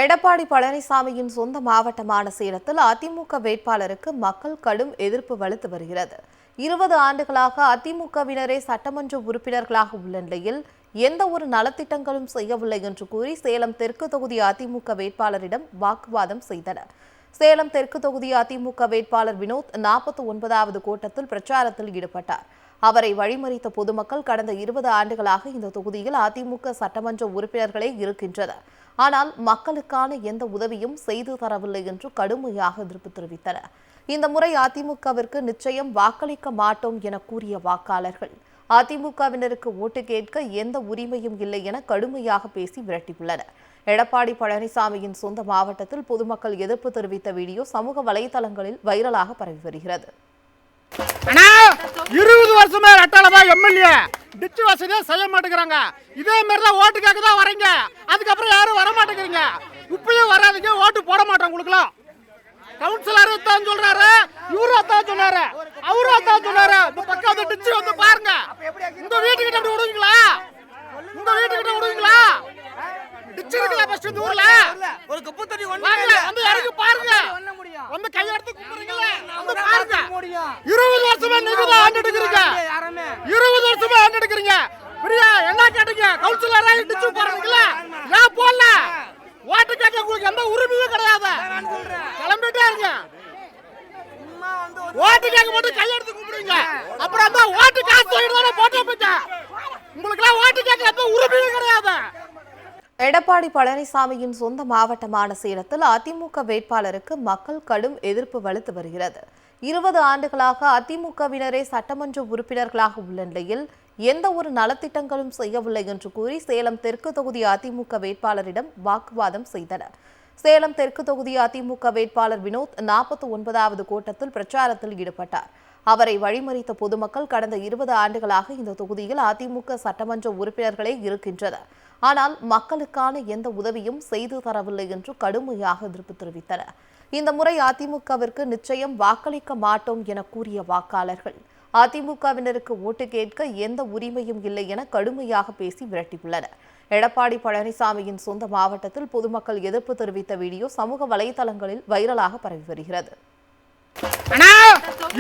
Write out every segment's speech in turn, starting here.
எடப்பாடி பழனிசாமியின் சொந்த மாவட்டமான சேலத்தில் அதிமுக வேட்பாளருக்கு மக்கள் கடும் எதிர்ப்பு வலுத்து வருகிறது. 20 ஆண்டுகளாக அதிமுகவினரே சட்டமன்ற உறுப்பினர்களாக உள்ள நிலையில் எந்த ஒரு நலத்திட்டங்களும் செய்யவில்லை என்று கூறி சேலம் தெற்கு தொகுதி அதிமுக வேட்பாளரிடம் வாக்குவாதம் செய்தனர். சேலம் தெற்கு தொகுதி அதிமுக வேட்பாளர் வினோத் 49வது கூட்டத்தில் பிரச்சாரத்தில் ஈடுபட்டார். அவரை வழிமறித்த பொதுமக்கள் கடந்த 20 ஆண்டுகளாக இந்த தொகுதியில் அதிமுக சட்டமன்ற உறுப்பினர்களே இருக்கின்றனர், ஆனால் மக்களுக்கான எந்த உதவியும் செய்து தரவில்லை என்று கடுமையாக எதிர்ப்பு தெரிவித்தனர். இந்த முறை அதிமுகவிற்கு நிச்சயம் வாக்களிக்க மாட்டோம் என கூறிய வாக்காளர்கள் அதிமுகவினருக்கு ஓட்டு கேட்க எந்த உரிமையும் இல்லை என கடுமையாக பேசி விரட்டியுள்ளனர். எடப்பாடி பழனிசாமியின் சொந்த மாவட்டத்தில் பொதுமக்கள் எதிர்ப்பு தெரிவித்த வீடியோ சமூக வலைதளங்களில் வைரலாக பரவி வருகிறது. 20 வருஷமா ரெட்டாளமா எம்எல்ஏ டிச்சு வசதியா செய்ய மாட்டேங்கிறாங்க. இதே மாதிரி தான் ஓட்டுக்காக தான் வரீங்க, அதுக்கப்புறம் யாரும் வர மாட்டேங்கிறீங்க. இப்பயும் வராதீங்க, ஓட்டு போட மாட்டோம். உங்களுக்குலாம் கவுன்சிலர் தான் சொல்றாரு, இவரு தான் சொன்னாரு, அவரு தான் சொன்னாரு. இந்த பக்கம் வந்து டிச்சு வந்து பாருங்க. உங்க வீட்டுக்கிட்ட அப்படி விடுவீங்களா? உங்க வீட்டுக்கிட்ட விடுவீங்களா? டிச்சு இருக்குல்ல ஃபர்ஸ்ட் இந்த ஊர்ல ஒரு கப்பு தண்ணி வாங்க, வந்து இறங்கி பாருங்க. வந்து கையெடுத்து கும்பிடுறீங்களா? வந்து பாருங்க. 20 வருஷமா நீங்க தான் ஆண்டுட்டு இருக்கீங்க. 20 வருஷமா ஆண்டுட்டு இருக்கீங்க. பிரியா என்ன கேட்டீங்க? கவுன்சிலரா டிச்சு போறீங்களா? ஏன் போடல? ஓட்டு கேட்க உங்களுக்கு எந்த உரிமையும் கிடையாது. கிளம்பிட்டே இருங்க. ஓட்டு கேட்க மட்டும் கையெடுத்து கும்பிடுங்க. அப்புறம் தான் ஓட்டு காசு வாங்கிட்டு போட்டோ போயிட்ட. உங்களுக்குலாம் ஓட்டு கேட்க எந்த உரிமையும் கிடையாது. எடப்பாடி பழனிசாமியின் சொந்த மாவட்டமான சேலத்தில் அதிமுக வேட்பாளருக்கு மக்கள் கடும் எதிர்ப்பு வலுத்து வருகிறது. 20 ஆண்டுகளாக அதிமுகவினரே சட்டமன்ற உறுப்பினர்களாக உள்ள நிலையில் எந்த ஒரு நலத்திட்டங்களும் செய்யவில்லை என்று கூறி சேலம் தெற்கு தொகுதி அதிமுக வேட்பாளரிடம் வாக்குவாதம் செய்தனர். சேலம் தெற்கு தொகுதி அதிமுக வேட்பாளர் வினோத் 49வது கூட்டத்தில் பிரச்சாரத்தில் ஈடுபட்டார். அவரை வழிமறித்த பொதுமக்கள் கடந்த 20 ஆண்டுகளாக இந்த தொகுதியில் அதிமுக சட்டமன்ற உறுப்பினர்களே இருக்கின்றனர், ஆனால் மக்களுக்கான எந்த உதவியும் செய்து தரவில்லை என்று கடுமையாக எதிர்ப்பு தெரிவித்தனர். இந்த முறை அதிமுகவிற்கு நிச்சயம் வாக்களிக்க மாட்டோம் என கூறிய வாக்காளர்கள் அதிமுகவினருக்கு ஓட்டு கேட்க எந்த உரிமையும் இல்லை என கடுமையாக பேசி விரட்டியுள்ளனர். எடப்பாடி பழனிசாமியின் சொந்த மாவட்டத்தில் பொதுமக்கள் எதிர்ப்பு தெரிவித்த வீடியோ சமூக வலைதளங்களில் வைரலாக பரவி வருகிறது.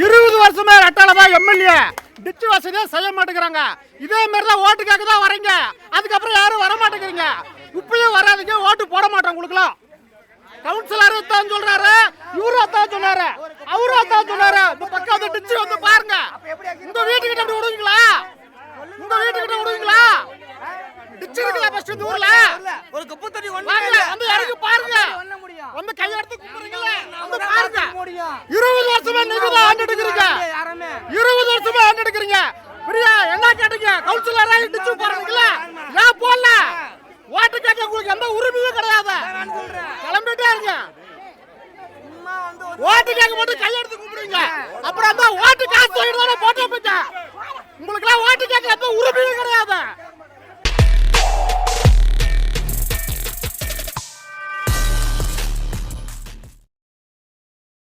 20 வருஷமா ரெட்டாளமா எம்எல்ஏ டிச்சு வசதியா செய்ய மாட்டேங்கிறாங்க. இதே மாதிரி தான் ஓட்டுக்காக தான் வரீங்க, அதுக்கப்புறம் யாரும் வர மாட்டேங்கிறீங்க. இப்பயும் வராதீங்க, ஓட்டு போட மாட்டோம். உங்களுக்குலாம் கவுன்சிலர் தான் சொல்றாரு, இவரு தான் சொன்னாரு, அவரு தான் சொன்னாரு. இந்த பக்கம் வந்து டிச்சு வந்து பாருங்க. உங்க வீட்டுக்கிட்ட அப்படி விடுவீங்களா? உங்க வீட்டுக்கிட்ட விடுவீங்களா? டிச்சு இருக்குல்ல ஃபர்ஸ்ட் இந்த ஊர்ல ஒரு கப்பு தண்ணி வாங்க, வந்து இறங்கி பாருங்க. வந்து கையெடுத்து கும்பிடுறீங்களா? வந்து பாருங்க. 20 வருஷமா நீங்க தான் ஆண்டுட்டு இருக்கீங்க. 20 வருஷமா ஆண்டுட்டு இருக்கீங்க. பிரியா என்ன கேட்டீங்க? கவுன்சிலரா டிச்சு போறீங்களா? ஏன் போடல? ஓட்டு கேட்க உங்களுக்கு எந்த உரிமையும் கிடையாது. கிளம்பிட்டே இருங்க. ஓட்டு கேட்க மட்டும் கையெடுத்து கும்பிடுங்க. அப்புறம் தான் ஓட்டு காசு வாங்கிட்டு போட்டோ போயிட்ட. உங்களுக்குலாம் ஓட்டு கேட்க எந்த உரிமையும் கிடையாது.